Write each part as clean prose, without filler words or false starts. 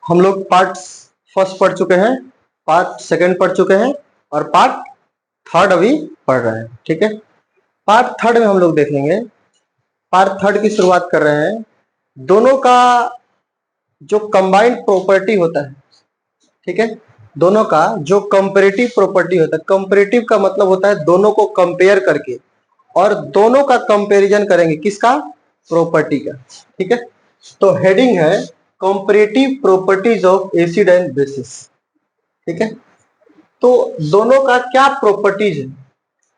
हम लोग part first पढ़ चुके हैं, पार्ट सेकंड पढ़ चुके हैं और पार्ट थर्ड अभी पढ़ रहे हैं। ठीक है, पार्ट थर्ड में हम लोग देखेंगे, पार्ट थर्ड की शुरुआत कर रहे हैं। दोनों का जो कंबाइंड प्रॉपर्टी होता है, ठीक है, दोनों का जो कंपैरेटिव प्रॉपर्टी होता है, कंपैरेटिव का मतलब होता है दोनों को कंपेयर करके, और दोनों का कंपैरिजन करेंगे किसका, प्रॉपर्टी का। ठीक है, तो हेडिंग है comparative properties of acid and bases. ठीक है, तो दोनों का क्या प्रॉपर्टीज है,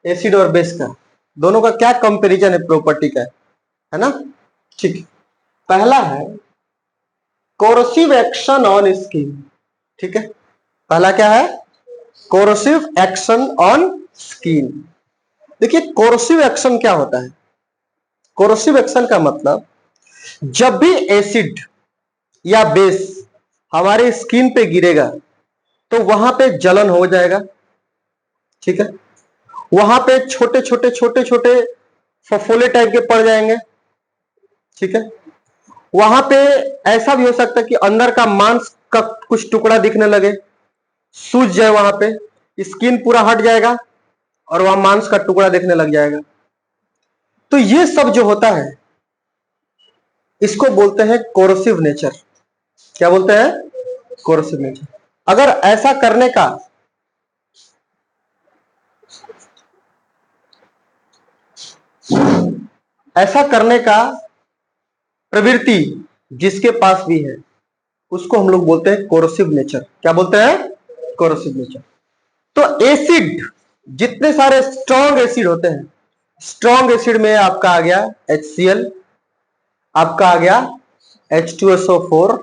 एसिड और बेस का, दोनों का क्या कंपैरिजन है प्रॉपर्टी का, है ना। ठीक है, पहला है कोरोसिव एक्शन ऑन स्किन। ठीक है, पहला क्या है, कोरोसिव एक्शन ऑन स्किन। देखिए कोरोसिव एक्शन क्या होता है, कोरोसिव एक्शन का मतलब जब भी एसिड या बेस हमारे स्किन पे गिरेगा तो वहां पे जलन हो जाएगा। ठीक है, वहां पे छोटे छोटे छोटे छोटे फफोले टाइप के पड़ जाएंगे। ठीक है, वहां पे ऐसा भी हो सकता है कि अंदर का मांस का कुछ टुकड़ा दिखने लगे, सूज जाए, वहां पे स्किन पूरा हट जाएगा और वहां मांस का टुकड़ा दिखने लग जाएगा। तो ये सब जो होता है इसको बोलते हैं कोरोसिव नेचर। क्या बोलते हैं, कोरोसिव नेचर। अगर ऐसा करने का प्रवृत्ति जिसके पास भी है उसको हम लोग बोलते हैं कोरोसिव नेचर। क्या बोलते हैं, कोरोसिव नेचर। तो एसिड, जितने सारे स्ट्रॉन्ग एसिड होते हैं, स्ट्रॉन्ग एसिड में आपका आ गया HCl, आपका आ गया H2SO4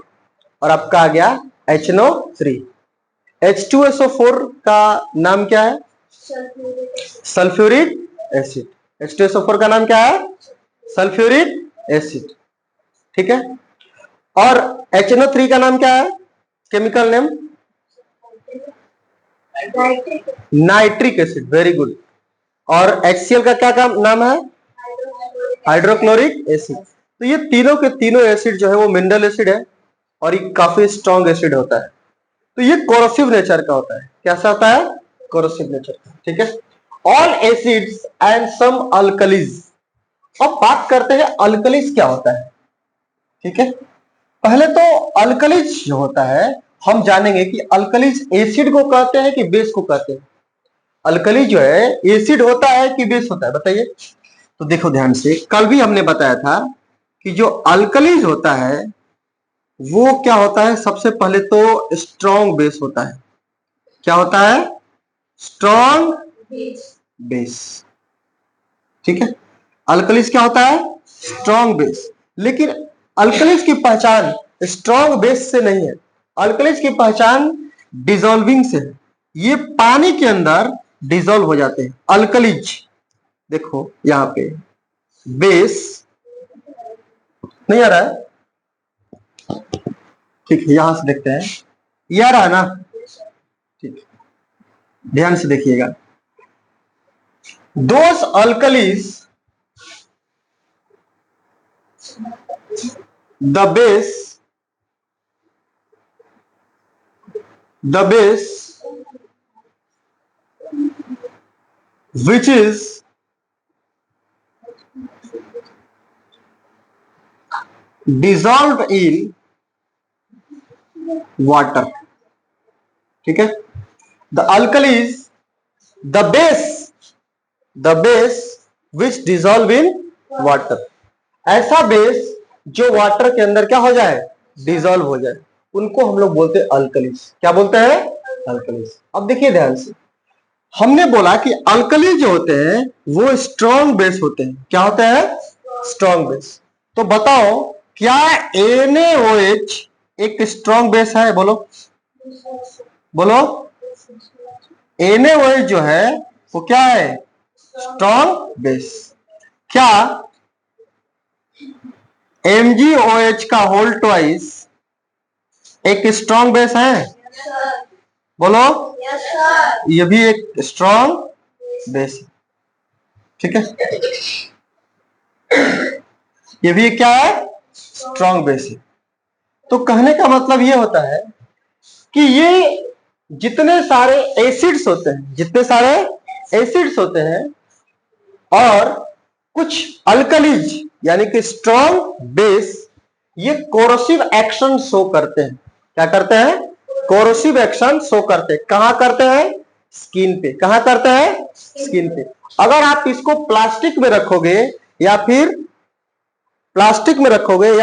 और आपका आ गया HNO3। H2SO4 का नाम क्या है, सल्फ्यूरिक एसिड। H2SO4 का नाम क्या है, सल्फ्यूरिक एसिड। ठीक है, और HNO3 का नाम क्या है, chemical name, nitric acid. Very good. और HCl का क्या नाम है, हाइड्रोक्लोरिक एसिड। तो ये तीनों के तीनों एसिड जो है वो मिनरल एसिड है और ये काफी स्ट्रॉन्ग एसिड होता है। तो ये कोरोसिव नेचर का होता है। कैसा होता है, कोरोसिव नेचर का। ठीक है, all acids and some alkalis. अब बात करते हैं अल्कलीज क्या होता है। ठीक है, पहले तो अल्कलीज जो होता है हम जानेंगे कि अल्कलीज एसिड को कहते हैं कि बेस को कहते हैं। अल्कली जो है एसिड होता है कि बेस होता है, बताइए। तो देखो ध्यान से, कल भी हमने बताया था कि जो अल्कलीज होता है वो क्या होता है, सबसे पहले तो स्ट्रॉन्ग बेस होता है। क्या होता है, स्ट्रॉन्ग बेस। ठीक है, अल्कलीज क्या होता है, स्ट्रॉन्ग बेस। लेकिन अल्कलीज की पहचान स्ट्रॉन्ग बेस से नहीं है, अल्कलीज की पहचान डिसॉल्विंग से है। ये पानी के अंदर डिसॉल्व हो जाते हैं अल्कलीज। देखो यहां पे बेस नहीं आ रहा है, ठीक है, यहां से देखते हैं, ये आ रहा है ना, ठीक, ध्यान से देखिएगा। Those alkalis the base which is dissolved in water। ठीक है, the alkalis, the base which dissolve in water। ऐसा बेस जो वाटर के अंदर क्या हो जाए, डिसॉल्व हो जाए, उनको हम लोग बोलते हैं अल्कलीज। क्या बोलते हैं, अल्कलीज। अब देखिए ध्यान से, हमने बोला कि अल्कली जो होते हैं वो स्ट्रॉन्ग बेस होते हैं। क्या होते हैं, स्ट्रॉन्ग बेस। तो बताओ क्या NaOH एक स्ट्रॉन्ग बेस है, बोलो बोलो। NaOH जो है वो क्या है, स्ट्रॉन्ग बेस। क्या MgOH का होल ट्वाइस एक स्ट्रॉन्ग बेस है, बोलो। ये भी एक स्ट्रॉन्ग बेस है। ठीक है, ये भी क्या है, स्ट्रॉन्ग बेस है। तो कहने का मतलब ये होता है कि ये जितने सारे एसिड्स होते हैं, जितने सारे एसिड्स होते हैं और कुछ अल्कलीज यानी कि स्ट्रॉन्ग बेस, ये कोरोसिव एक्शन शो करते हैं। क्या करते हैं? कोरोसिव एक्शन शो करते हैं। कहां करते हैं? स्किन पे। कहां करते हैं? स्किन पे। अगर आप इसको प्लास्टिक में रखोगे या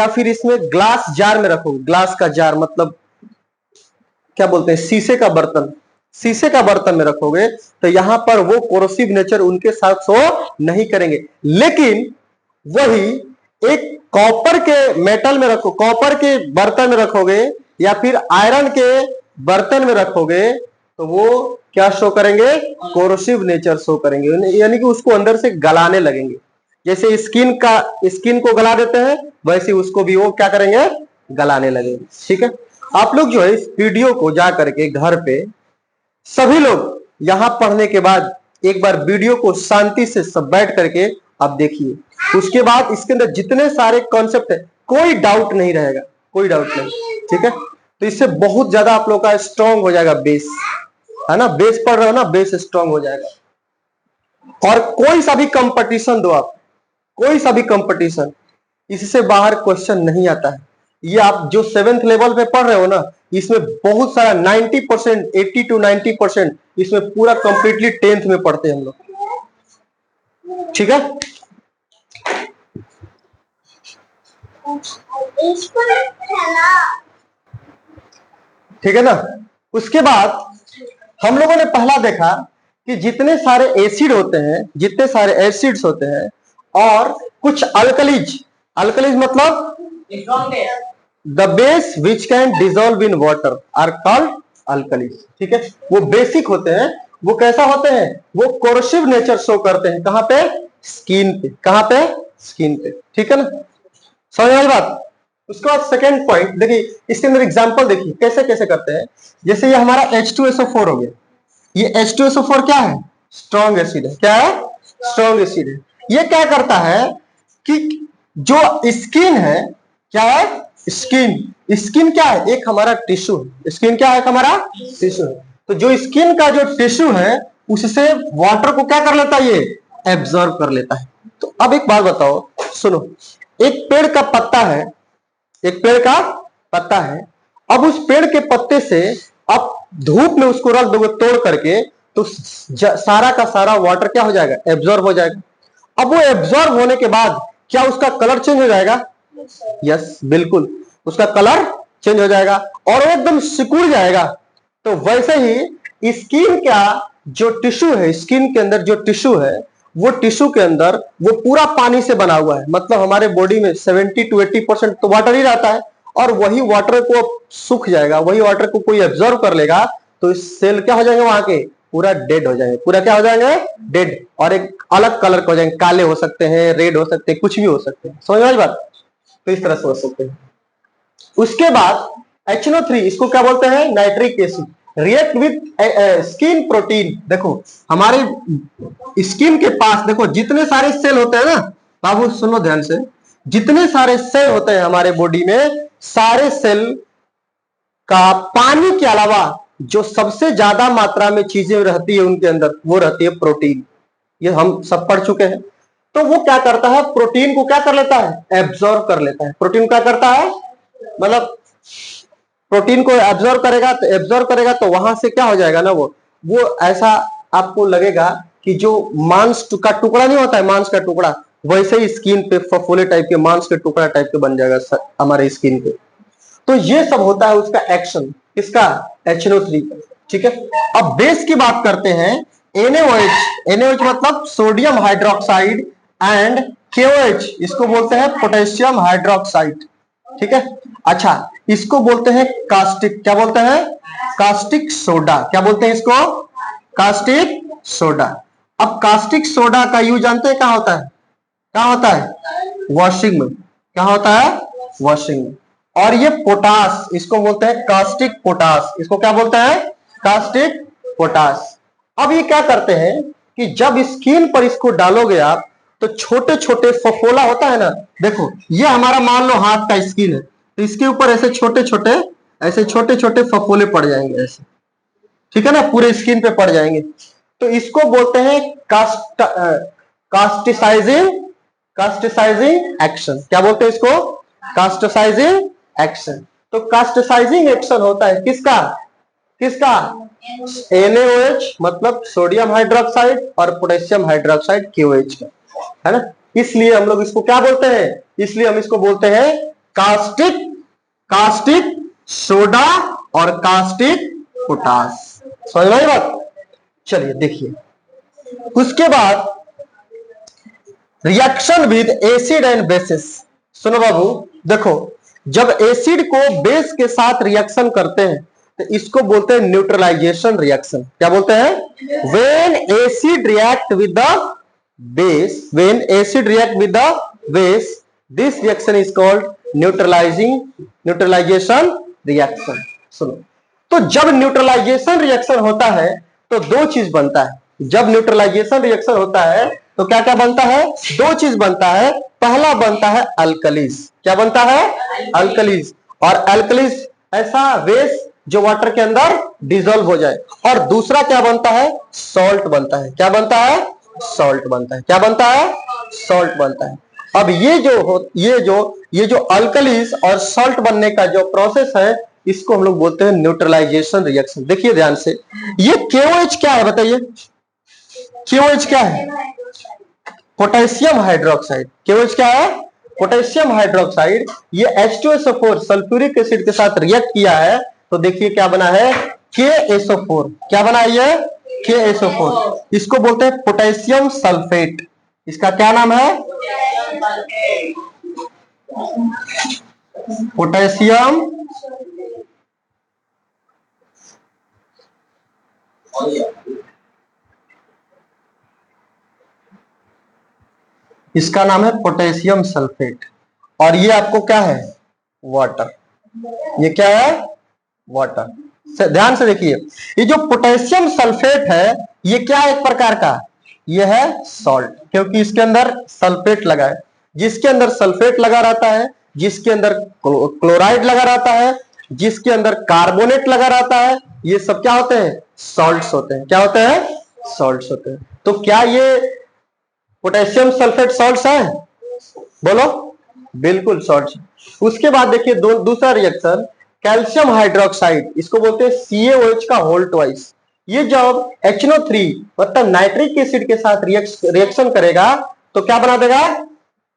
फिर इसमें ग्लास जार में रखोगे, ग्लास का जार मतलब क्या बोलते हैं, शीशे का बर्तन, शीशे का बर्तन में रखोगे तो यहां पर वो कोरोसिव नेचर उनके साथ शो नहीं करेंगे। लेकिन वही एक कॉपर के मेटल में रखो, कॉपर के बर्तन में रखोगे या फिर आयरन के बर्तन में रखोगे तो वो क्या शो करेंगे? कोरोसिव नेचर शो करेंगे, यानी कि उसको अंदर से गलाने लगेंगे। जैसे स्किन को गला देते हैं, वैसे उसको भी वो क्या करेंगे? गलाने लगेंगे। ठीक है, आप लोग जो है इस वीडियो को जा करके घर पे सभी लोग यहां पढ़ने के बाद एक बार वीडियो को शांति से सब बैठ करके आप देखिए। उसके बाद इसके अंदर जितने सारे कॉन्सेप्ट है कोई डाउट नहीं रहेगा, कोई डाउट नहीं। ठीक है, तो इससे बहुत ज्यादा आप लोग का स्ट्रांग हो जाएगा बेस, है ना। बेस पढ़ रहे हो ना, बेस स्ट्रांग हो जाएगा। और कोई सा भी कंपटीशन दो आप, कोई सा भी कंपटीशन, इससे बाहर क्वेश्चन नहीं आता है। ये आप जो 7th लेवल पे पढ़ रहे हो ना, इसमें बहुत सारा 90%, 80 to 90% इसमें पूरा कंप्लीटली 10th में पढ़ते हैं हम लोग। ठीक है, ठीक है ना। उसके बाद हम लोगों ने पहला देखा कि जितने सारे एसिड होते हैं, जितने सारे एसिड्स होते हैं और कुछ अल्कलीज, अल्कलीज मतलब the base which can dissolve in water are called alkalis. ठीक है, वो बेसिक होते हैं। वो कैसा होते हैं? वो कोरोसिव नेचर शो करते हैं। कहां पे? स्किन पे। कहां पे? स्किन पे। ठीक है ना, समझ आई बात। उसके बाद सेकेंड पॉइंट देखिए, इसके अंदर एग्जांपल देखिए कैसे कैसे करते हैं। जैसे ये हमारा H2SO4 हो गया। ये H2SO4 क्या है? स्ट्रॉन्ग एसिड है। क्या है? स्ट्रॉन्ग एसिड है। ये क्या करता है कि जो स्किन है, क्या है? स्किन। स्किन क्या है? एक हमारा टिश्यू है। स्किन क्या है? हमारा टिश्यू है। तो जो स्किन का जो टिश्यू है उससे वाटर को क्या कर लेता है? ये एब्जॉर्ब कर लेता है। तो अब एक बात बताओ, सुनो, एक पेड़ का पत्ता है, एक पेड़ का पत्ता है। अब उस पेड़ के पत्ते से आप धूप में उसको रख दोगे तोड़ करके, तो सारा का सारा वाटर क्या हो जाएगा? एब्जॉर्ब हो जाएगा। अब वो एब्जॉर्ब होने के बाद क्या उसका कलर चेंज हो जाएगा? यस, बिल्कुल, उसका कलर चेंज हो जाएगा और एकदम सिकुड़ जाएगा। तो वैसे ही स्किन का जो टिश्यू है, स्किन के अंदर जो टिश्यू है, वो टिश्यू के अंदर वो पूरा पानी से बना हुआ है। मतलब हमारे बॉडी में 70 to 80% तो वाटर ही रहता है और वही वाटर को सूख जाएगा, वही वाटर को कोई एब्जॉर्ब कर लेगा, तो इस सेल क्या हो जाएंगे? वहां के पूरा डेड हो जाएंगे। पूरा क्या हो जाएंगे? डेड। और एक अलग कलर के हो जाएंगे, काले हो सकते हैं, रेड हो सकते हैं, कुछ भी हो सकते हैं। समझ में बात? तो इस तरह से हो सकते हैं। उसके बाद HNO3, इसको क्या बोलते हैं? Nitric acid. React with skin protein. देखो हमारे स्किन के पास देखो जितने सारे सेल होते हैं ना, बाबू सुनो ध्यान से, जितने सारे सेल होते हैं हमारे बॉडी में, सारे सेल का पानी के अलावा जो सबसे ज्यादा मात्रा में चीजें रहती है उनके अंदर, वो रहती है प्रोटीन। ये हम सब पढ़ चुके हैं। तो वो क्या करता है? प्रोटीन को क्या कर लेता है? एब्जॉर्ब कर लेता है। प्रोटीन क्या करता है? मतलब प्रोटीन को एब्जॉर्ब करेगा तो वहां से क्या हो जाएगा ना, वो ऐसा आपको लगेगा कि जो मांस का टुकड़ा नहीं होता है, मांस का टुकड़ा, वैसे ही स्किन पे फफोले टाइप के, मांस के टुकड़ा टाइप के बन जाएगा हमारे स्किन पे। तो ये सब होता है उसका एक्शन, इसका HNO3। ठीक है, अब बेस की बात करते हैं। NaOH मतलब सोडियम हाइड्रोक्साइड एंड KOH, इसको बोलते हैं पोटेशियम हाइड्रोक्साइड। ठीक है, अच्छा, इसको बोलते हैं कास्टिक। क्या बोलते हैं? Caustic soda. क्या बोलते हैं इसको? Caustic soda. अब कास्टिक सोडा का यूज जानते हैं कहां होता है? कहां होता है? वॉशिंग में। क्या होता है? वॉशिंग में। और ये पोटास, इसको बोलते हैं कास्टिक पोटास। इसको क्या बोलते हैं? Caustic potash. अब ये क्या करते हैं कि जब स्किन पर इसको डालोगे आप, तो छोटे छोटे फफोला होता है ना, देखो ये हमारा मान लो हाथ का स्किन है, तो इसके ऊपर ऐसे छोटे छोटे फफोले पड़ जाएंगे ऐसे, ठीक है ना, पूरे स्किन पे पड़ जाएंगे। तो इसको बोलते हैं कास्टिसाइजिंग एक्शन। क्या बोलते हैं इसको? कास्टिसाइजिंग एक्शन। तो कास्टिसाइजिंग एक्शन होता है किसका किसका? NaOH मतलब सोडियम हाइड्रोक्साइड और पोटेशियम हाइड्रोक्साइड KOH का, है ना। इसलिए हम लोग इसको क्या बोलते हैं? इसलिए हम इसको बोलते हैं कास्टिक सोडा और कास्टिक पोटास। समझ में आई बात? चलिए देखिए, उसके बाद reaction with acid and bases. सुनो बाबू, देखो, जब एसिड को बेस के साथ रिएक्शन करते हैं तो इसको बोलते हैं न्यूट्रलाइजेशन रिएक्शन। क्या बोलते हैं? When acid react with the base, this reaction is called neutralisation reaction. सुनो, तो जब न्यूट्रलाइजेशन रिएक्शन होता है तो दो चीज बनता है। जब न्यूट्रलाइजेशन रिएक्शन होता है तो क्या क्या बनता है? दो चीज बनता है। पहला बनता है अल्कलीज। क्या बनता है? अल्कलीज। और अल्कलीज ऐसा बेस जो वाटर के अंदर डिसॉल्व हो जाए। और दूसरा क्या बनता है? सॉल्ट बनता है। क्या बनता है? सॉल्ट बनता है। क्या बनता है? सॉल्ट बनता है। अब ये जो अल्कलीज और सॉल्ट बनने का जो प्रोसेस है, इसको हम लोग बोलते हैं न्यूट्रलाइजेशन रिएक्शन। देखिए ध्यान से, ये KOH क्या है बताइए? KOH क्या है? Potassium hydroxide. KOH क्या है? Potassium hydroxide. ये H2SO4 सल्फ्यूरिक एसिड के साथ रिएक्ट किया है तो देखिए क्या बना है? KSO4। क्या बना है ये? KSO4। इसको बोलते हैं पोटेशियम सल्फेट। इसका क्या नाम है? पोटेशियम इसका नाम है पोटेशियम सल्फेट। और ये आपको क्या है? वाटर। ये क्या है? वाटर। ध्यान से देखिए, ये जो पोटेशियम सल्फेट है ये क्या है? एक प्रकार का ये है सॉल्ट, क्योंकि इसके अंदर सल्फेट लगा है। जिसके अंदर सल्फेट लगा रहता है, जिसके अंदर क्लोराइड लगा रहता है, जिसके अंदर कार्बोनेट लगा रहता है, ये सब क्या होते हैं? सॉल्ट्स होते हैं। क्या होते हैं? सॉल्ट्स होते हैं। तो क्या ये पोटेशियम सल्फेट सॉल्ट्स है? बोलो, बिल्कुल सॉल्ट्स। उसके बाद देखिए दूसरा रिएक्शन कैल्शियम हाइड्रोक्साइड, इसको बोलते हैं CaOH का होल ट्वाइस। ये जब HNO3 मतलब नाइट्रिक एसिड के साथ रिएक्शन करेगा तो क्या बना देगा?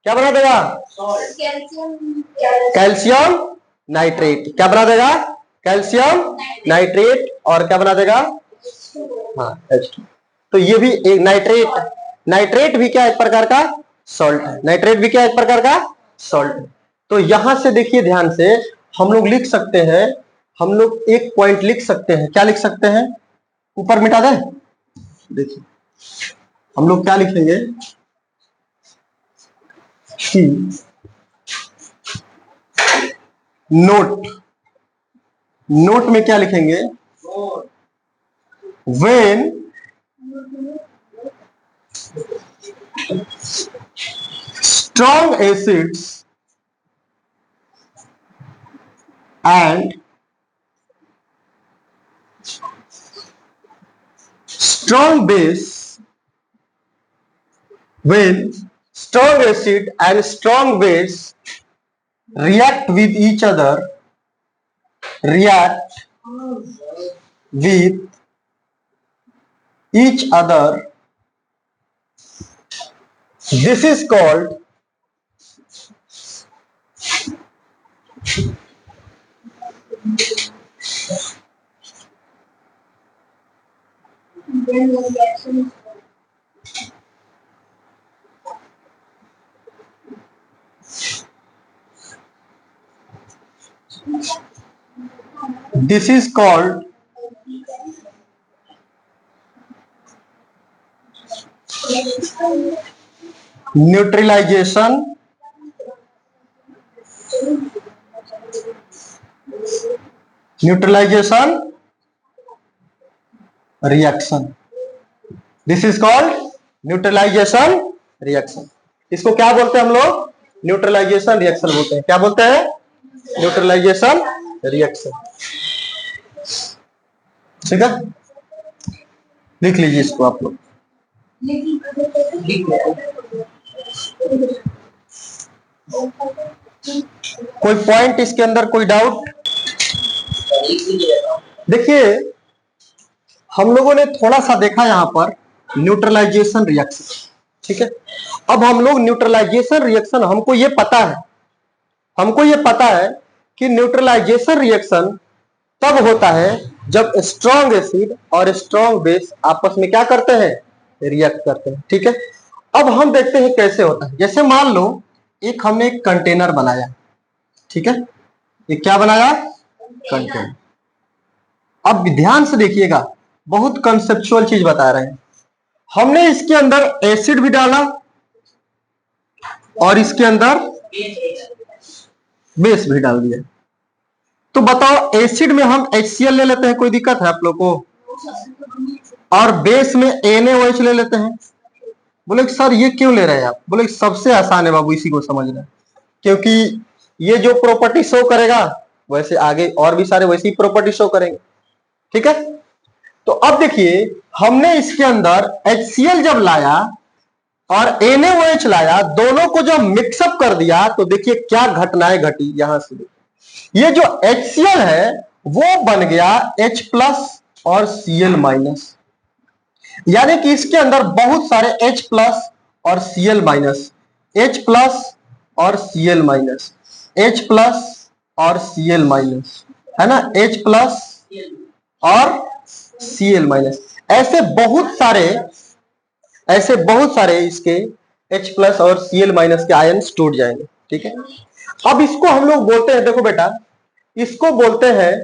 क्या बना देगा? Calcium nitrate. क्या बना देगा? Calcium nitrate. और क्या बना देगा? हाँ, H2। तो ये भी एक नाइट्रेट भी क्या एक प्रकार का सॉल्ट है। नाइट्रेट भी क्या एक प्रकार का सॉल्ट है। तो यहां से देखिए ध्यान से, हम लोग लिख सकते हैं, हम लोग एक पॉइंट लिख सकते हैं। क्या लिख सकते हैं? ऊपर मिटा दे। देखिए हम लोग क्या लिखेंगे कि नोट में क्या लिखेंगे? When strong acids and strong base, when strong acid and strong base react with each other, this is called neutralisation reaction. This is called neutralisation reaction. इसको क्या बोलते हैं हम लोग? न्यूट्रलाइजेशन रिएक्शन बोलते हैं। क्या बोलते हैं? Neutralisation reaction. ठीक है, लिख लीजिए इसको आप लोग। कोई पॉइंट इसके अंदर, कोई डाउट? देखिए हम लोगों ने थोड़ा सा देखा यहां पर न्यूट्रलाइजेशन रिएक्शन। ठीक है, अब हम लोग न्यूट्रलाइजेशन रिएक्शन, हमको ये पता है कि न्यूट्रलाइजेशन रिएक्शन तब होता है जब स्ट्रॉन्ग एसिड और स्ट्रॉन्ग बेस आपस में क्या करते हैं, रिएक्ट करते हैं। ठीक है, अब हम देखते हैं कैसे होता है। जैसे मान लो एक हमने एक कंटेनर बनाया, ठीक है, ये क्या बनाया, कंटेनर। अब ध्यान से देखिएगा, बहुत कंसेप्चुअल चीज बता रहे हैं। हमने इसके अंदर एसिड भी डाला और इसके अंदर बेस भी डाल दिया। तो बताओ एसिड में हम HCl ले लेते हैं, कोई दिक्कत है आप लोग को? और बेस में NaOH ले लेते हैं। बोले सर ये क्यों ले रहे हैं आप? बोले सबसे आसान है बाबू, इसी को समझना, क्योंकि ये जो प्रॉपर्टी शो करेगा वैसे आगे और भी सारे वैसी प्रॉपर्टी शो करेंगे। ठीक है, तो अब देखिए हमने इसके अंदर HCl जब लाया और NaOH लाया, दोनों को जब मिक्सअप कर दिया तो देखिए क्या घटनाएं घटी। यहां से ये जो HCl है वो बन गया H+ और Cl-, यानी कि इसके अंदर बहुत सारे H+ और Cl-, H+ और Cl-, H+ और Cl-, है ना, H+ और Cl-, ऐसे बहुत सारे इसके H+ और Cl- के आयन्स टूट जाएंगे। ठीक है, अब इसको हम लोग बोलते हैं, देखो बेटा, इसको बोलते हैं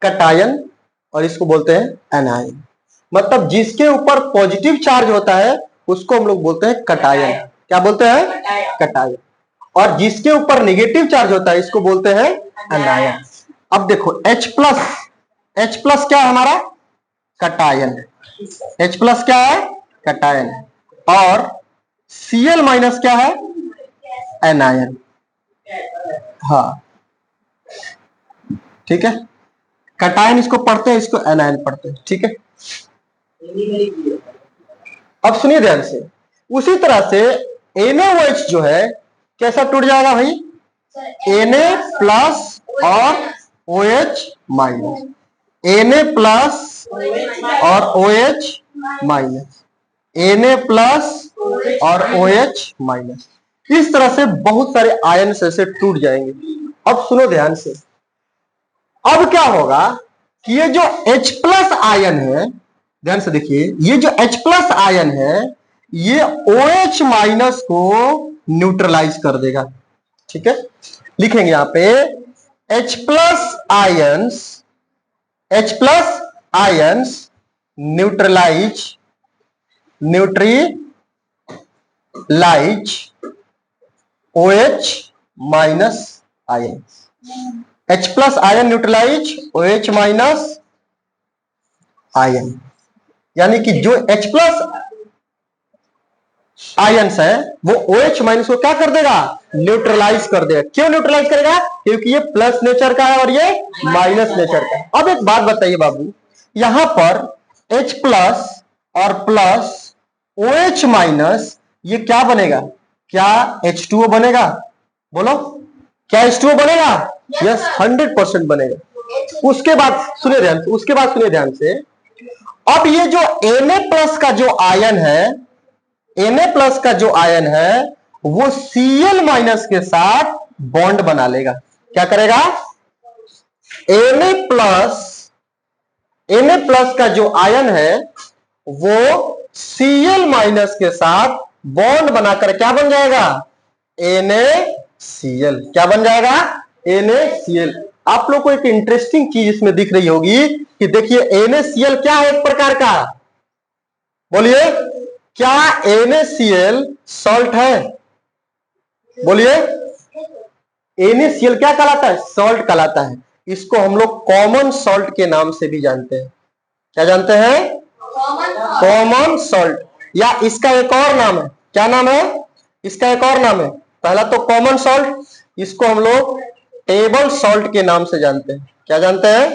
कटायन और इसको बोलते हैं एनायन। मतलब जिसके ऊपर पॉजिटिव चार्ज होता है उसको हम लोग बोलते हैं कटायन। क्या बोलते हैं? कटायन। और जिसके ऊपर नेगेटिव चार्ज होता है इसको बोलते हैं एनायन। अब देखो H+ क्या है हमारा? कटायन। H+ क्या है? कटायन। और Cl- क्या है? एनायन। हाँ ठीक है, कटायन इसको पढ़ते हैं, इसको एनायन पढ़ते हैं। ठीक है, अब सुनिए ध्यान से, उसी तरह से NaOH जो है कैसा टूट जाएगा भाई? Na+ और OH-, Na+ और OH-, Na+ और OH-। इस तरह से बहुत सारे आयन ऐसे टूट जाएंगे। अब सुनो ध्यान से, अब क्या होगा कि ये जो H+ आयन है, ध्यान से देखिए, ये जो H+ आयन है ये OH- को न्यूट्रलाइज कर देगा। ठीक है, लिखेंगे यहां पे H+ ions neutralise OH- ion. H+ ion neutralise OH- ion, यानी कि जो H+ आयंस है वो OH- को क्या कर देगा? न्यूट्रलाइज कर देगा। क्यों न्यूट्रलाइज करेगा? क्योंकि ये प्लस नेचर का है और ये माइनस नेचर का है। अब एक बात बताइए बाबू, यहां पर H+ और प्लस OH- ये क्या बनेगा? क्या H2O बनेगा? बोलो, क्या H2O बनेगा? यस, 100% बनेगा। उसके बाद सुनिए ध्यान से, अब ये जो Na+ का जो आयन है, Na+ का जो आयन है वो Cl- के साथ बॉन्ड बना लेगा। क्या करेगा? Na+ का जो आयन है वो Cl- के साथ बॉन्ड बनाकर क्या बन जाएगा? NaCl। क्या बन जाएगा? NaCl। आप लोग को एक इंटरेस्टिंग चीज इसमें दिख रही होगी कि देखिए NaCl क्या है, एक प्रकार का, बोलिए, क्या NaCl सॉल्ट है? बोलिए, NaCl क्या कहलाता है? सॉल्ट कहलाता है। इसको हम लोग कॉमन सॉल्ट के नाम से भी जानते हैं। क्या जानते हैं? कॉमन सॉल्ट, या इसका एक और नाम है। क्या नाम है इसका? एक और नाम है। पहला तो कॉमन सॉल्ट, इसको हम लोग टेबल सॉल्ट के नाम से जानते हैं। क्या जानते हैं?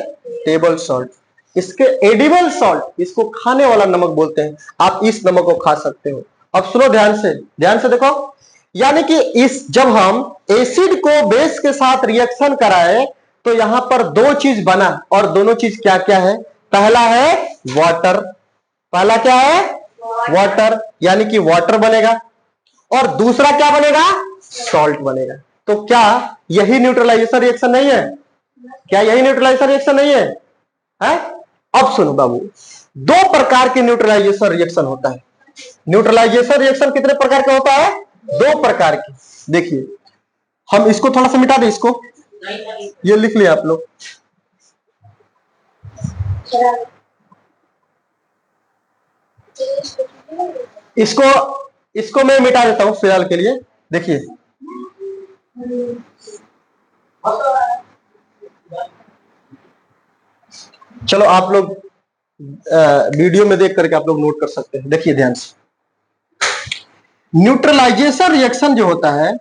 Table salt. इसके एडिबल सॉल्ट, इसको खाने वाला नमक बोलते हैं। आप इस नमक को खा सकते हो। अब सुनो ध्यान से देखो। यानी कि इस जब हम एसिड को बेस के साथ रिएक्शन कराए तो यहां पर दो चीज बना, और दोनों चीज क्या क्या है? पहला है वाटर। पहला क्या है? वाटर, यानी कि वाटर बनेगा। और दूसरा क्या बनेगा? सॉल्ट बनेगा। तो क्या यही न्यूट्रलाइजेशन रिएक्शन नहीं है? क्या यही न्यूट्रलाइजेशन रिएक्शन नहीं है? है? अब सुनो बाबू, दो प्रकार के न्यूट्रलाइजेशन रिएक्शन होता है। न्यूट्रलाइजेशन रिएक्शन कितने प्रकार का होता है? दो प्रकार के। देखिए, हम इसको थोड़ा सा मिटा दें, इसको ये लिख लिया आप लोग। इसको इसको मैं मिटा देता हूं फिलहाल के लिए। देखिए, चलो आप लोग वीडियो में देख करके आप लोग नोट कर सकते हैं। देखिए ध्यान से, न्यूट्रलाइजेशन रिएक्शन जो होता है,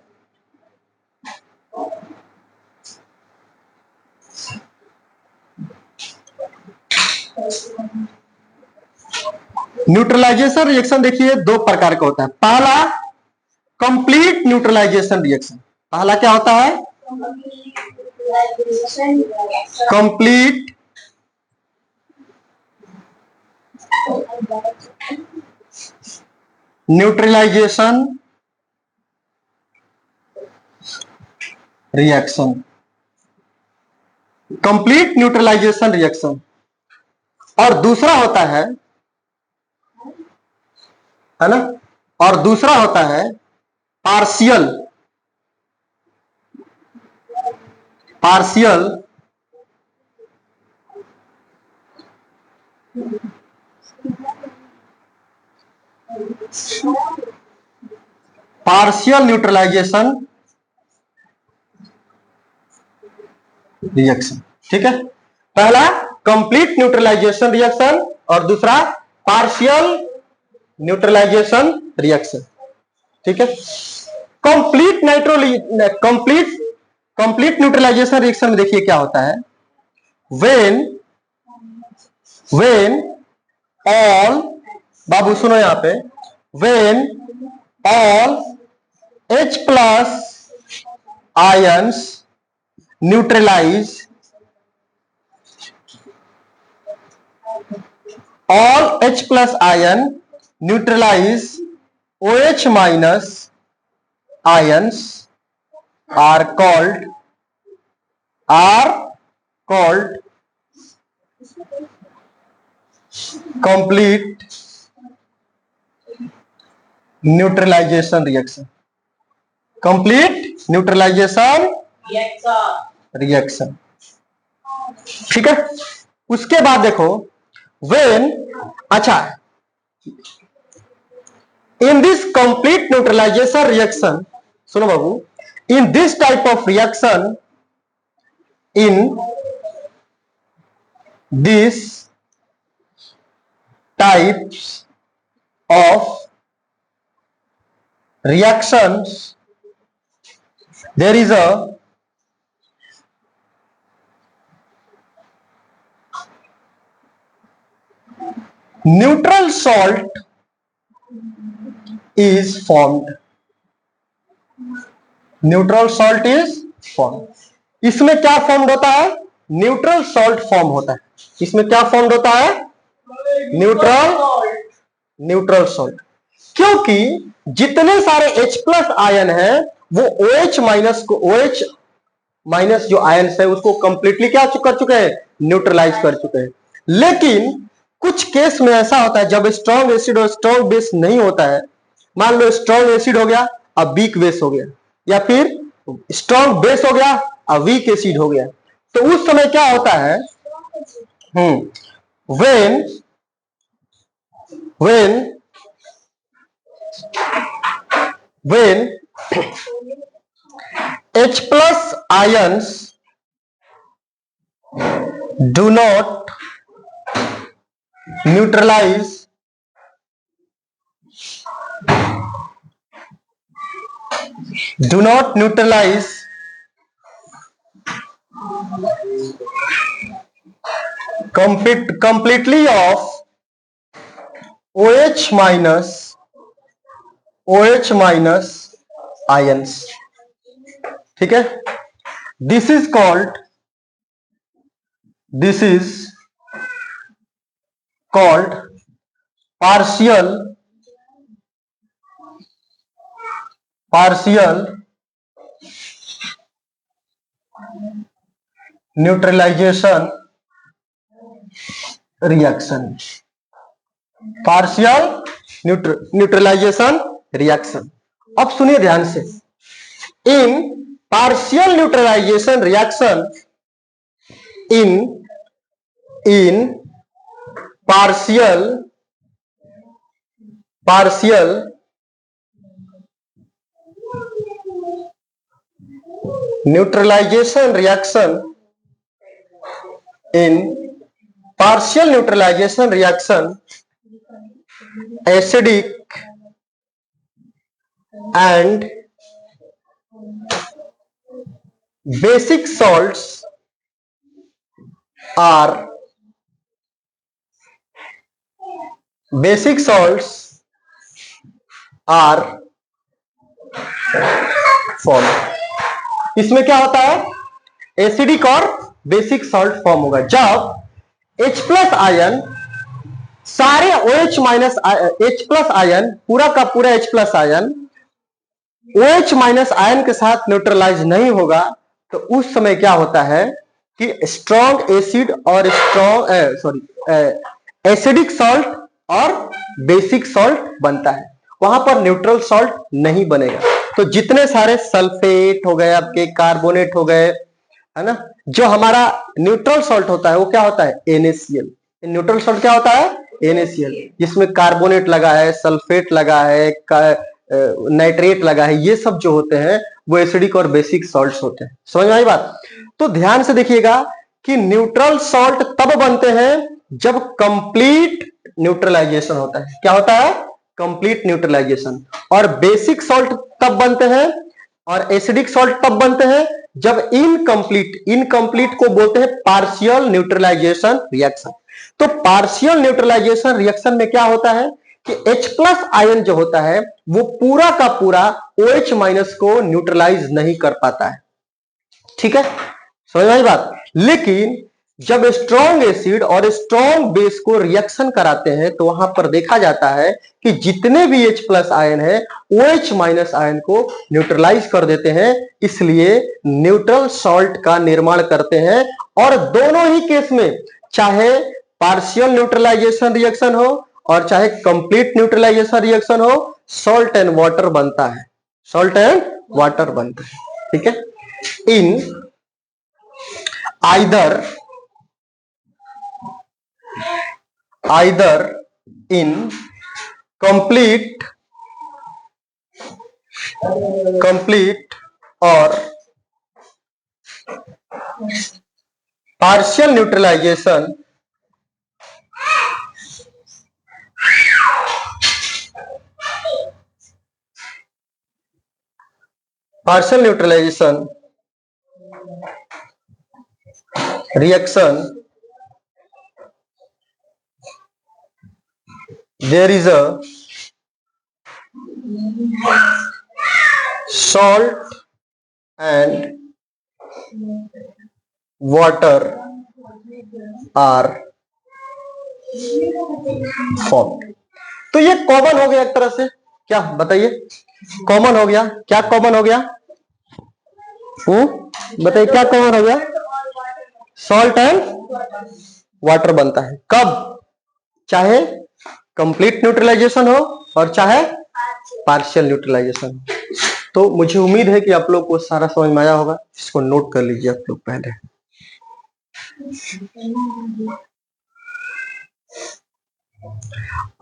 न्यूट्रलाइजेशन रिएक्शन देखिए दो प्रकार का होता है। पहला कंप्लीट न्यूट्रलाइजेशन रिएक्शन। पहला क्या होता है? Complete neutralisation reaction. Complete neutralisation reaction. और दूसरा होता है ना, और दूसरा होता है partial partial partial neutralisation reaction. ठीक है, पहला कंप्लीट न्यूट्रलाइजेशन रिएक्शन और दूसरा पार्शियल न्यूट्रलाइजेशन रिएक्शन। ठीक है, कंप्लीट कंप्लीट न्यूट्रलाइजेशन रिएक्शन में देखिए क्या होता है। वेन ऑल, बाबू सुनो यहां पे, when all H plus ions neutralize, all H plus ion neutralize OH minus ions are called complete neutralization reaction। Complete neutralisation reaction. ठीक है, उसके बाद देखो, वेन, अच्छा, in this complete neutralisation reaction, सुनो बाबू, in this type of reaction, in this types of reactions there is a neutral salt is formed। Neutral salt is form. इसमें क्या फॉर्म होता है? न्यूट्रल सॉल्ट फॉर्म होता है। इसमें क्या फॉर्म होता है? Neutral salt. क्योंकि जितने सारे H प्लस आयन है वो OH माइनस को, OH माइनस जो आयन है उसको कंप्लीटली क्या कर चुके हैं? न्यूट्रलाइज कर चुके हैं। लेकिन कुछ केस में ऐसा होता है जब स्ट्रॉन्ग एसिड और स्ट्रॉन्ग बेस नहीं होता है। मान लो स्ट्रॉन्ग एसिड हो गया अब वीक बेस हो गया, या फिर स्ट्रॉन्ग बेस हो गया अब वीक एसिड हो गया, तो उस समय क्या होता है? When when H plus ions do not neutralize completely of OH minus ions, ठीक है। This is called partial neutralisation reaction. Partial neutralisation reaction. अब सुनिए ध्यान से, in partial neutralisation reaction, in partial neutralisation reaction, acidic and basic salts are form. इसमें क्या होता है, एसिडिक और बेसिक सॉल्ट फॉर्म होगा जब H प्लस आयन, सारे OH minus H plus ion, पूरा का पूरा H plus ion OH minus ion के साथ न्यूट्रलाइज नहीं होगा, तो उस समय क्या होता है कि स्ट्रॉन्ग एसिड और एसिडिक सॉल्ट और बेसिक सॉल्ट बनता है, वहां पर न्यूट्रल सॉल्ट नहीं बनेगा। तो जितने सारे सल्फेट हो गए, आपके कार्बोनेट हो गए, है ना, जो हमारा न्यूट्रल सॉल्ट होता है वो क्या होता है, NaCl। न्यूट्रल सॉल्ट क्या होता है, NaCl, जिसमें कार्बोनेट लगा है, सल्फेट लगा है, नाइट्रेट लगा है, ये सब जो होते हैं वो एसिडिक और बेसिक सॉल्ट्स होते हैं। समझ में आई बात? तो ध्यान से देखिएगा कि न्यूट्रल सॉल्ट तब बनते हैं जब कंप्लीट न्यूट्रलाइजेशन होता है। क्या होता है, कंप्लीट न्यूट्रलाइजेशन। और बेसिक सॉल्ट तब बनते हैं और एसिडिक सॉल्ट तब बनते हैं जब इनकम्प्लीट को बोलते हैं पार्शियल न्यूट्रलाइजेशन रिएक्शन। तो पार्शियल न्यूट्रलाइजेशन रिएक्शन में क्या होता है कि H प्लस आयन जो होता है वो पूरा का पूरा OH माइनस को न्यूट्रलाइज नहीं कर पाता है, ठीक है, समझ में आई बात। लेकिन जब स्ट्रॉन्ग एसिड और स्ट्रॉन्ग बेस को रिएक्शन कराते हैं तो वहां पर देखा जाता है कि जितने भी H प्लस आयन है OH माइनस आयन को न्यूट्रलाइज कर देते हैं, इसलिए न्यूट्रल सॉल्ट का निर्माण करते हैं। और दोनों ही केस में, चाहे पार्शियल न्यूट्रलाइजेशन रिएक्शन हो और चाहे कंप्लीट न्यूट्रलाइजेशन रिएक्शन हो, सॉल्ट एंड वाटर बनता है, ठीक है। इन either in complete or partial neutralization, reaction, there is a salt and water are formed। तो ये कॉमन हो गया एक तरह से, क्या बताइए, कॉमन हो गया, क्या कॉमन हो गया, बताइए क्या कॉमन हो गया, सॉल्ट एंड वाटर बनता है। कब, चाहे कंप्लीट न्यूट्रलाइजेशन हो और चाहे पार्शियल न्यूट्रलाइजेशन। तो मुझे उम्मीद है कि आप लोग को सारा समझ में आया होगा, इसको नोट कर लीजिए आप लोग पहले।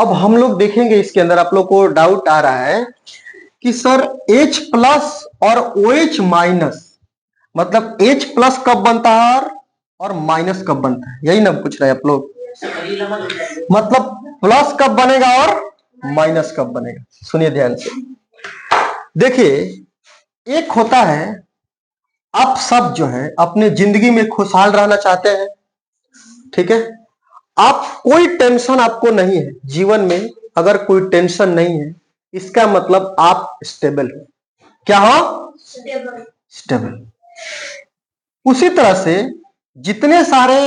अब हम लोग देखेंगे इसके अंदर, आप लोग को डाउट आ रहा है कि सर H प्लस और OH माइनस, मतलब H प्लस कब बनता है और माइनस कब बनता है, यही ना पूछ रहे हैं आप लोग। मतलब प्लस कब बनेगा और माइनस कब बनेगा। सुनिए ध्यान से, देखिए, एक होता है आप सब जो है अपनी जिंदगी में खुशहाल रहना चाहते हैं, ठीक है। आप कोई टेंशन आपको नहीं है जीवन में, अगर कोई टेंशन नहीं है इसका मतलब आप स्टेबल हो। क्या हो? स्टेबल। उसी तरह से जितने सारे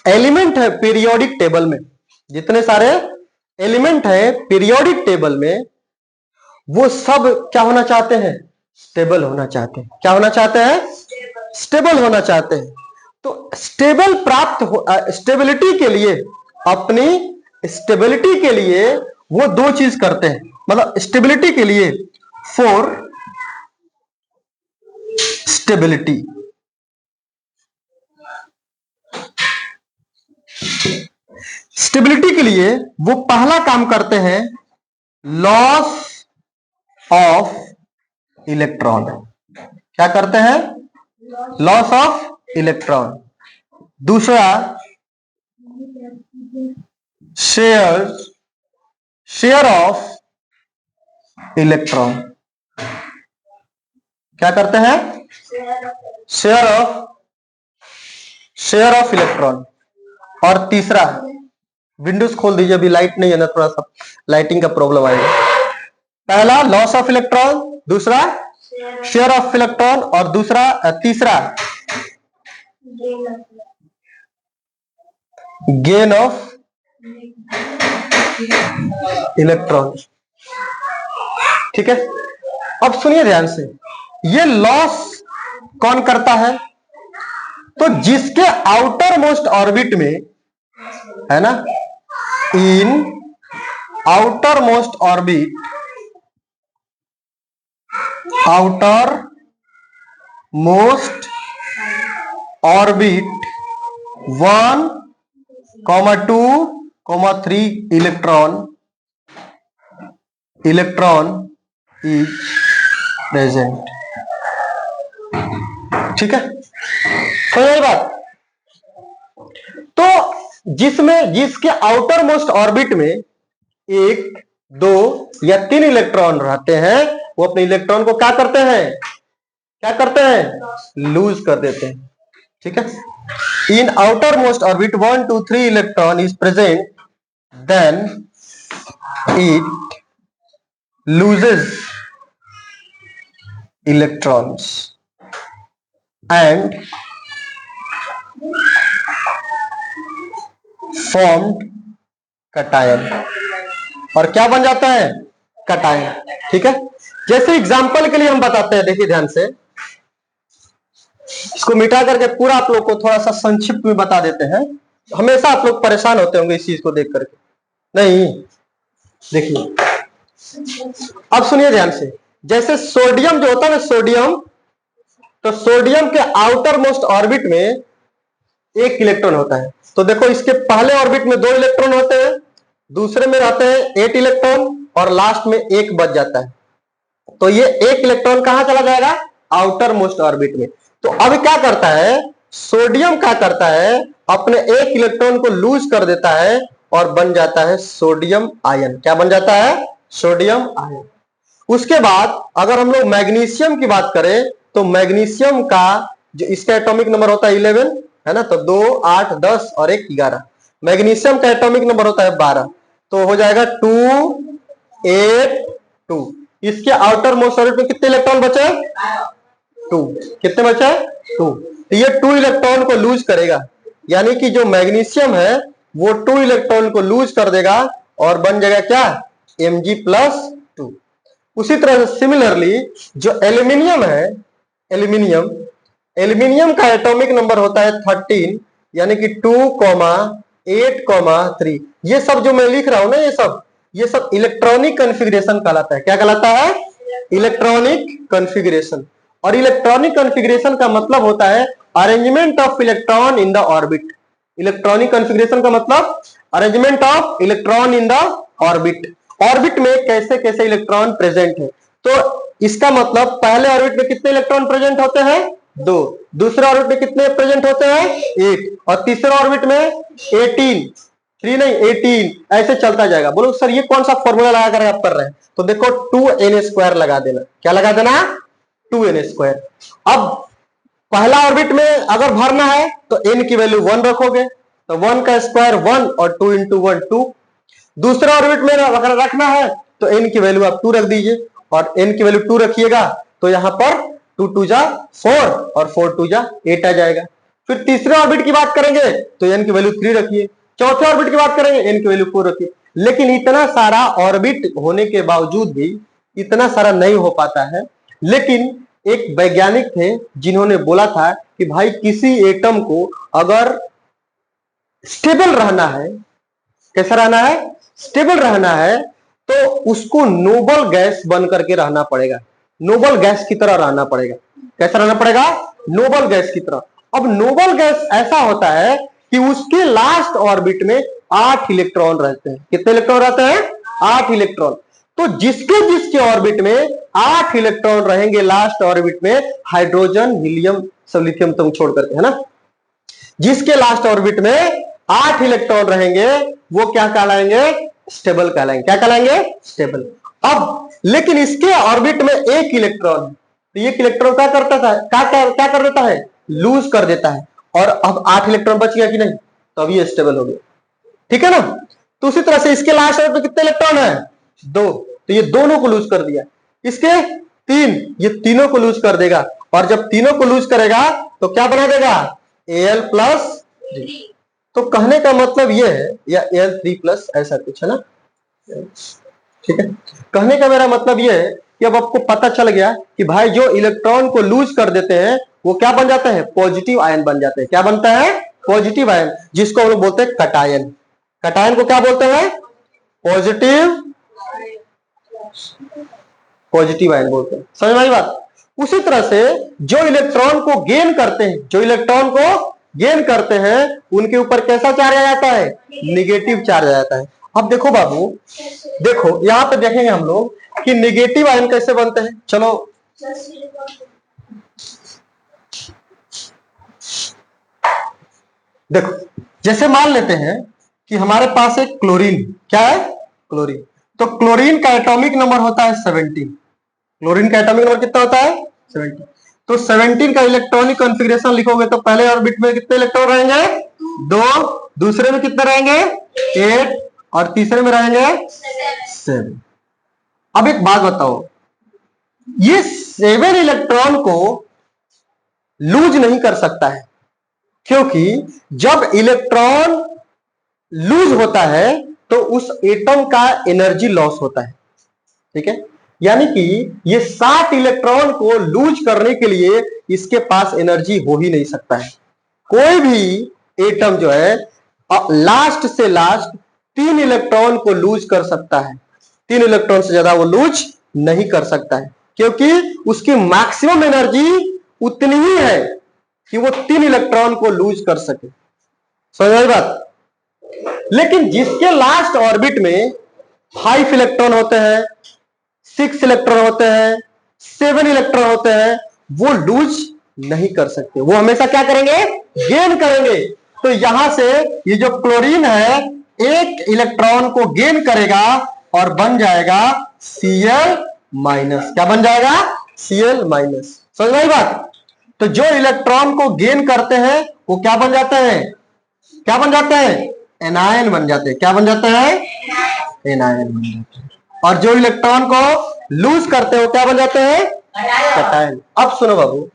एलिमेंट है पीरियोडिक टेबल में, जितने सारे एलिमेंट है पीरियोडिक टेबल में, वो सब क्या होना चाहते हैं? स्टेबल होना चाहते हैं। क्या होना चाहते हैं? स्टेबल होना चाहते हैं। तो स्टेबल प्राप्त हो, स्टेबिलिटी के लिए, अपनी स्टेबिलिटी के लिए वो दो चीज करते हैं, मतलब स्टेबिलिटी के लिए, फॉर स्टेबिलिटी, स्टेबिलिटी के लिए वो पहला काम करते हैं लॉस ऑफ इलेक्ट्रॉन। क्या करते हैं? Loss of electron. दूसरा शेयर ऑफ इलेक्ट्रॉन। क्या करते हैं? Share of electron. और तीसरा, विंडोज खोल दीजिए, अभी लाइट नहीं है ना, थोड़ा सा लाइटिंग का प्रॉब्लम आएगा। पहला लॉस ऑफ इलेक्ट्रॉन, दूसरा शेयर ऑफ इलेक्ट्रॉन, और तीसरा गेन ऑफ इलेक्ट्रॉन। ठीक है। अब सुनिए ध्यान से, ये लॉस कौन करता है? तो जिसके आउटर मोस्ट ऑर्बिट में है ना, इन outermost orbit, outer most orbit 1, 2, 3 electron is present. ठीक है, तो यही बात। तो जिसके आउटर मोस्ट ऑर्बिट में 1, 2 या 3 इलेक्ट्रॉन रहते हैं, वो अपने इलेक्ट्रॉन को क्या करते हैं? लूज कर देते हैं। ठीक है। In outermost orbit 1, 2, 3 electron is present, then it loses electrons and formed cation. और क्या बन जाता है? कटायन। ठीक है। जैसे एग्जांपल के लिए हम बताते हैं, देखिए ध्यान से, इसको मिटा करके पूरा आप लोग को थोड़ा सा संक्षिप्त में बता देते हैं। हमेशा आप लोग परेशान होते होंगे इस चीज को देख करके, नहीं? देखिए, अब सुनिए ध्यान से। जैसे सोडियम जो होता है ना, सोडियम, तो सोडियम के आउटर मोस्ट ऑर्बिट में 1 इलेक्ट्रॉन होता है। तो देखो, इसके पहले ऑर्बिट में 2 इलेक्ट्रॉन होते हैं, दूसरे में रहते हैं 8 इलेक्ट्रॉन, और लास्ट में 1 बच जाता है। तो ये 1 इलेक्ट्रॉन कहां चला जाएगा? आउटर मोस्ट ऑर्बिट में। तो अब क्या करता है सोडियम? क्या करता है? अपने 1 इलेक्ट्रॉन को लूज कर देता है और बन जाता है सोडियम आयन। क्या बन जाता है? Sodium ion. उसके बाद अगर हम लोग मैग्नीशियम की बात करें, तो मैग्नीशियम का जो इसका एटॉमिक नंबर होता है 11, है ना, तो 2, 8, 10 और 1, 11। मैग्नीशियम का एटॉमिक नंबर होता है 12, तो हो जाएगा 2, 8, 2। इसके आउटर मोस्ट ऑर्बिट में कितने इलेक्ट्रॉन बचे? 2। कितने बचे? 2। तो ये 2 इलेक्ट्रॉन को लूज करेगा, यानी कि जो मैग्नीशियम है वो 2 इलेक्ट्रॉन को लूज कर देगा और बन जाएगा क्या? Mg+2। उसी तरह से सिमिलरली जो एल्यूमिनियम है, एल्यूमिनियम का एटॉमिक नंबर होता है 13, यानी कि 2, 8, 3। ये सब जो मैं लिख रहा हूं ना, ये सब इलेक्ट्रॉनिक कॉन्फ़िगरेशन कहलाता है। क्या कहलाता है? Electronic configuration. और इलेक्ट्रॉनिक कॉन्फ़िगरेशन का मतलब होता है arrangement of electron in the orbit. Electronic configuration का मतलब arrangement of electron in the orbit. Orbit में कैसे कैसे इलेक्ट्रॉन प्रेजेंट है। तो इसका मतलब पहले ऑर्बिट में कितने इलेक्ट्रॉन प्रेजेंट होते हैं? 2। दूसरे ऑर्बिट में कितने प्रेजेंट होते हैं? 1। और तीसरे ऑर्बिट में 18, 3 नहीं 18, ऐसे चलता जाएगा। बोलो सर ये कौन सा फॉर्मूला लगा कर आप कर रहे हैं? तो देखो 2n² लगा देना। क्या लगा देना? 2n²। अब पहला ऑर्बिट में अगर भरना है तो n की वैल्यू 1 रखोगे, तो 1 का स्क्वायर 1 और 2 इंटू 1 2। दूसरा ऑर्बिट में अगर रखना है तो n की वैल्यू आप 2 रख दीजिए, और n की वैल्यू 2 रखिएगा तो यहां पर 2 2 जा 4 और 4 2 जा 8 आ जाएगा। फिर तीसरे ऑर्बिट की बात करेंगे तो n की वैल्यू 3 रखिए, चौथे ऑर्बिट की बात करेंगे n की वैल्यू 4 रखिए। लेकिन इतना सारा ऑर्बिट होने के बावजूद भी इतना सारा नहीं हो पाता है। लेकिन एक वैज्ञानिक थे जिन्होंने बोला था कि भाई किसी एटम को अगर स्टेबल रहना है, कैसा रहना है, स्टेबल रहना है, तो उसको नोबल गैस बन करके रहना पड़ेगा, नोबल गैस की तरह रहना पड़ेगा। कैसा रहना पड़ेगा, नोबल गैस की तरह। अब नोबल गैस ऐसा होता है कि उसके लास्ट ऑर्बिट में 8 इलेक्ट्रॉन रहते हैं। कितने इलेक्ट्रॉन रहते हैं, 8 इलेक्ट्रॉन। तो जिसके जिसके ऑर्बिट में 8 इलेक्ट्रॉन रहेंगे लास्ट ऑर्बिट में, हाइड्रोजन हीलियम सब लिथियम तुम छोड़ करके, है ना, जिसके लास्ट ऑर्बिट में 8 इलेक्ट्रॉन रहेंगे वो क्या कहलाएंगे, स्टेबल कहलाएंगे। क्या कहलाएंगे, स्टेबल। अब लेकिन इसके ऑर्बिट में 1 इलेक्ट्रॉन है, तो ये इलेक्ट्रॉन क्या करता था, क्या कर देता है, लूज कर देता है। और अब 8 इलेक्ट्रॉन बच गया कि नहीं, तो अब ये स्टेबल हो गया। ठीक है ना। तो उसी तरह से इसके लास्ट ऑर्बिट में कितने इलेक्ट्रॉन है, 2, तो ये दोनों को लूज कर दिया। इसके 3, ये तीनों को लूज कर देगा। और जब तीनों को लूज करेगा तो क्या बना देगा, Al+3। तो कहने का मतलब ये है, या Al3+ ऐसा कुछ है ना, ठीक है। कहने का मेरा मतलब ये है कि अब आपको पता चल गया कि भाई जो इलेक्ट्रॉन को लूज कर देते हैं वो क्या बन जाते हैं, पॉजिटिव आयन बन जाते हैं। क्या बनता है, पॉजिटिव आयन, जिसको हम लोग बोलते हैं कटायन। कटायन को क्या बोलते हैं, पॉजिटिव आयन बोलते हैं। समझ में आई बात। उसी तरह से जो इलेक्ट्रॉन को गेन करते हैं, जो इलेक्ट्रॉन को गेन करते हैं उनके ऊपर कैसा चार्ज आ जाता है, निगेटिव चार्ज आ जाता है। अब देखो बाबू, देखो यहां पे देखेंगे हम लोग कि निगेटिव आयन कैसे बनते हैं। चलो देखो, जैसे मान लेते हैं कि हमारे पास एक क्लोरीन, क्या है, क्लोरीन। तो क्लोरीन का एटॉमिक नंबर होता है 17। क्लोरीन का एटॉमिक नंबर कितना होता है, 17। तो 17 का इलेक्ट्रॉनिक कॉन्फ़िगरेशन लिखोगे तो पहले ऑर्बिट में कितने इलेक्ट्रॉन रहेंगे, 2, दूसरे में कितने रहेंगे, 8, और तीसरे में रहेंगे 7। अब एक बात बताओ, ये 7 इलेक्ट्रॉन को लूज नहीं कर सकता है, क्योंकि जब इलेक्ट्रॉन लूज होता है तो उस एटम का एनर्जी लॉस होता है। ठीक है, यानी कि ये 7 इलेक्ट्रॉन को लूज करने के लिए इसके पास एनर्जी हो ही नहीं सकता है। कोई भी एटम जो है लास्ट से लास्ट 3 इलेक्ट्रॉन को लूज कर सकता है, 3 इलेक्ट्रॉन से ज्यादा वो लूज नहीं कर सकता है, क्योंकि उसकी मैक्सिमम एनर्जी उतनी ही है कि वो 3 इलेक्ट्रॉन को लूज कर सके। समझ आई बात। लेकिन जिसके लास्ट ऑर्बिट में 5 इलेक्ट्रॉन होते हैं, 6 इलेक्ट्रॉन होते हैं, 7 इलेक्ट्रॉन होते हैं, वो लूज नहीं कर सकते, वो हमेशा क्या करेंगे, गेन करेंगे। तो यहां से ये जो क्लोरीन है 1 इलेक्ट्रॉन को गेन करेगा और बन जाएगा Cl-। क्या बन जाएगा, Cl-। समझ में आई बात। तो जो इलेक्ट्रॉन को गेन करते हैं वो क्या बन जाते हैं, क्या बन जाते हैं, एनायन बन जाते हैं। क्या बन जाते हैं, एनायन बन जाते हैं। और जो इलेक्ट्रॉन को लूज करते हैं वो क्या बन जाते हैं, कैटायन। अब सुनो बाबू,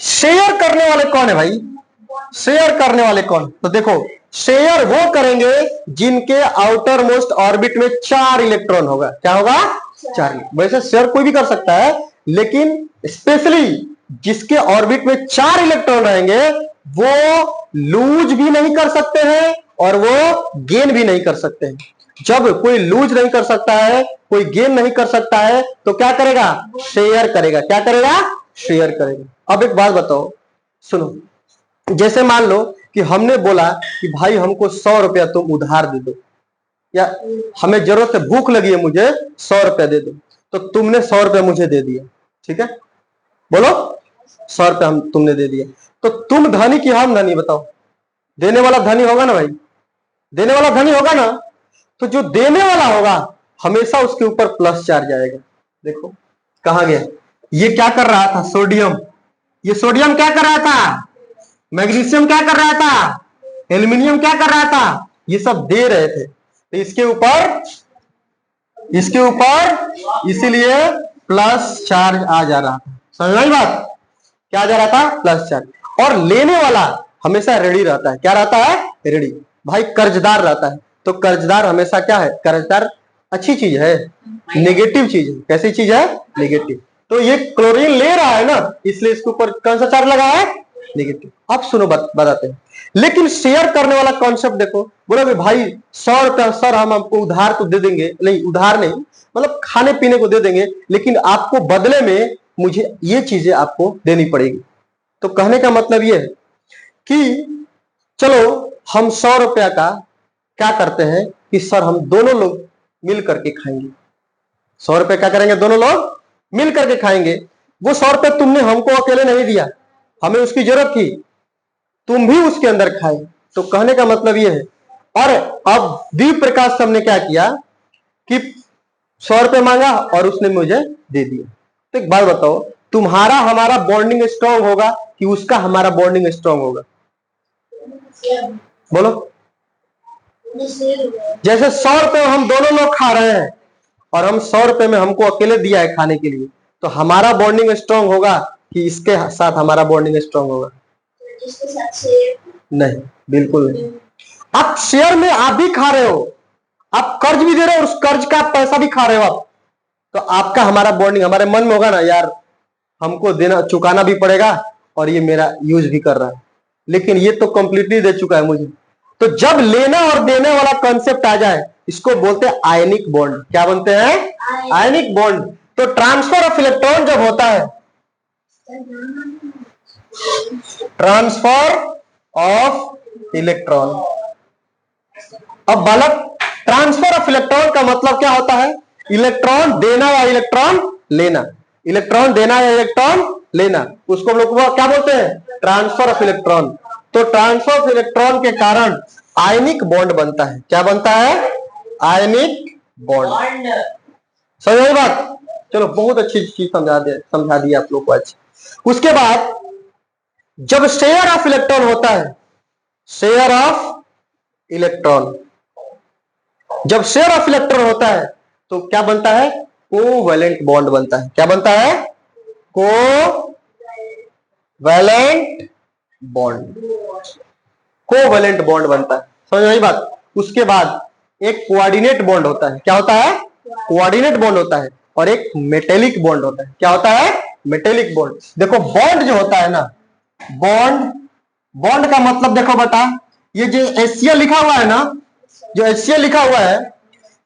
शेयर करने वाले कौन है भाई, शेयर करने वाले कौन, तो देखो शेयर वो करेंगे जिनके आउटर मोस्ट ऑर्बिट में 4 इलेक्ट्रॉन होगा। क्या होगा, 4। वैसे शेयर कोई भी कर सकता है, लेकिन स्पेशली जिसके ऑर्बिट में 4 इलेक्ट्रॉन रहेंगे वो लूज भी नहीं कर सकते हैं और वो गेन भी नहीं कर सकते हैं। जब कोई लूज नहीं कर सकता है, कोई गेन नहीं कर सकता है, तो क्या करेगा, शेयर करेगा। क्या करेगा, शेयर करेगा। अब एक बात बताओ, सुनो, जैसे मान लो कि हमने बोला कि भाई हमको 100 रुपया तुम उधार दे दो, या हमें जरूरत है, भूख लगी है, मुझे 100 रुपया दे दो। तो तुमने 100 रुपया मुझे दे दिया, ठीक है, बोलो 100 रुपया हम तुमने दे दिया। तो तुम धनी कि हम धनी, बताओ। देने वाला धनी होगा ना भाई, देने वाला धनी होगा ना। तो जो देने वाला होगा हमेशा उसके ऊपर प्लस चार्ज आएगा। देखो कहां गया, ये क्या कर रहा था, सोडियम, ये सोडियम क्या कर रहा था, मैग्नीशियम क्या कर रहा था, एल्यूमिनियम क्या कर रहा था, ये सब दे रहे थे। तो इसके ऊपर इसीलिए प्लस चार्ज आ जा रहा था। समझ में आई बात? क्या आ जा रहा था, प्लस चार्ज। और लेने वाला हमेशा रेडी रहता है। क्या रहता है, रेडी। भाई कर्जदार रहता है, तो कर्जदार हमेशा क्या है, कर्जदार अच्छी चीज है, नेगेटिव चीज है। कैसी चीज है, नेगेटिव। तो ये क्लोरीन ले रहा है ना, इसलिए इसके ऊपर कौन सा चार्ज लगा है, नेगेटिव। अब सुनो बताते हैं। लेकिन शेयर करने वाला कॉन्सेप्ट देखो, बोलोगे भाई 100 रुपया सर हम आपको उधार तो दे देंगे, नहीं उधार नहीं, मतलब खाने पीने को दे देंगे, लेकिन आपको बदले में मुझे ये चीजें आपको देनी पड़ेगी। तो कहने का मतलब ये है कि चलो हम 100 रुपया का क्या करते हैं कि सर हम दोनों लोग मिल करके खाएंगे। 100 रुपए क्या करेंगे, दोनों लोग मिल करके खाएंगे। वो 100 रुपए तुमने हमको अकेले नहीं दिया, हमें उसकी जरूरत थी, तुम भी उसके अंदर खाए। तो कहने का मतलब ये है। और अब दीप प्रकाश सर ने क्या किया कि 100 रुपए मांगा और उसने मुझे दे दिया। तो एक बात बताओ, तुम्हारा हमारा बॉन्डिंग स्ट्रांग होगा कि उसका हमारा बॉन्डिंग स्ट्रांग होगा? बोलो। जैसे 100 रुपए हम दोनों लोग खा रहे हैं और हम 100 रुपए में हमको अकेले दिया है खाने के लिए, तो हमारा बॉन्डिंग स्ट्रांग होगा कि इसके साथ हमारा बॉन्डिंग स्ट्रांग होगा? नहीं, बिल्कुल नहीं। आप शेयर में आप भी खा रहे हो, आप कर्ज भी दे रहे हो और उस कर्ज का पैसा भी खा रहे हो आप, तो आपका हमारा बॉन्डिंग हमारे मन में होगा ना, यार हमको देना चुकाना भी पड़ेगा और ये मेरा यूज भी कर रहा है, लेकिन ये तो कंप्लीटली दे चुका है मुझे। तो जब लेना और देने वाला कॉन्सेप्ट आ जाए, इसको बोलते हैं आयनिक बॉन्ड। क्या बोलते हैं, आयनिक बॉन्ड। तो ट्रांसफर ऑफ इलेक्ट्रॉन जब होता है, ट्रांसफर ऑफ इलेक्ट्रॉन। अब बालक, ट्रांसफर ऑफ इलेक्ट्रॉन का मतलब क्या होता है, इलेक्ट्रॉन देना या इलेक्ट्रॉन लेना, इलेक्ट्रॉन देना या इलेक्ट्रॉन लेना, उसको हम लोग क्या बोलते हैं, ट्रांसफर ऑफ इलेक्ट्रॉन। तो ट्रांसफर ऑफ इलेक्ट्रॉन के कारण आयनिक बॉन्ड बनता है। क्या बनता है, आयनिक बॉन्ड। समझ बात? चलो बहुत अच्छी चीज समझा दिया आप लोग को आज। उसके बाद जब शेयर ऑफ इलेक्ट्रॉन होता है, शेयर ऑफ इलेक्ट्रॉन, जब शेयर ऑफ इलेक्ट्रॉन होता है तो क्या बनता है, कोवैलेंट बॉन्ड बनता है। क्या बनता है, कोवैलेंट बॉन्ड, कोवैलेंट बॉन्ड बनता है। समझ आई बात? उसके बाद एक कोऑर्डिनेट बॉन्ड होता है। क्या होता है, कोऑर्डिनेट बॉन्ड होता है। और एक मेटेलिक बॉन्ड होता है। क्या होता है, मेटेलिक बॉन्ड। देखो बॉन्ड जो होता है ना, बॉन्ड, बॉन्ड का मतलब देखो बेटा, ये जो HCl लिखा हुआ है ना, जो HCl लिखा हुआ है,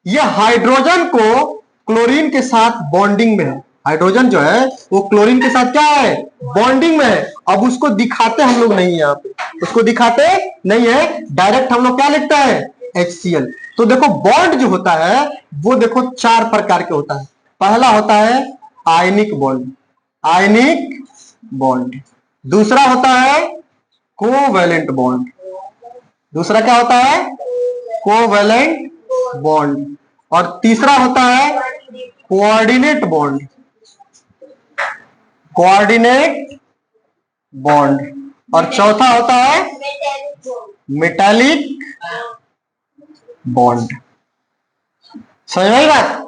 ये हाइड्रोजन को क्लोरीन के साथ बॉन्डिंग में है। हाइड्रोजन जो है वो क्लोरीन के साथ क्या है, बॉन्डिंग में है। अब उसको दिखाते हम लोग नहीं है, यहाँ पे उसको दिखाते नहीं है, डायरेक्ट हम लोग क्या लिखता है, HCl। तो देखो बॉन्ड जो होता है वो देखो 4 प्रकार के होता है। पहला होता है आयनिक बॉन्ड, आयनिक बॉन्ड। दूसरा होता है कोवैलेंट बॉन्ड, दूसरा क्या होता है, कोवैलेंट बॉन्ड। और तीसरा होता है कोऑर्डिनेट बॉन्ड, कोऑर्डिनेट बॉन्ड। और चौथा होता है मेटालिक बॉन्ड। समझ में आई बात?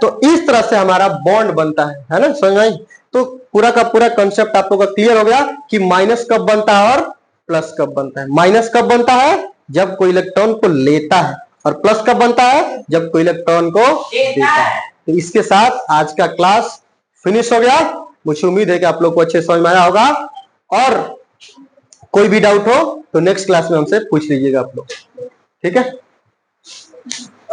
तो इस तरह से हमारा बॉन्ड बनता है ना, समझ में? तो पूरा का पूरा कंसेप्ट आप लोगों का क्लियर हो गया कि माइनस कब बनता है और प्लस कब बनता है। माइनस कब बनता है, जब कोई इलेक्ट्रॉन को लेता है, और प्लस कब बनता है, जब कोई इलेक्ट्रॉन को देता है। तो इसके साथ आज का क्लास फिनिश हो गया। मुझे उम्मीद है कि आप लोग को अच्छे समझ में आया होगा, और कोई भी डाउट हो तो नेक्स्ट क्लास में हमसे पूछ लीजिएगा आप लोग, ठीक है।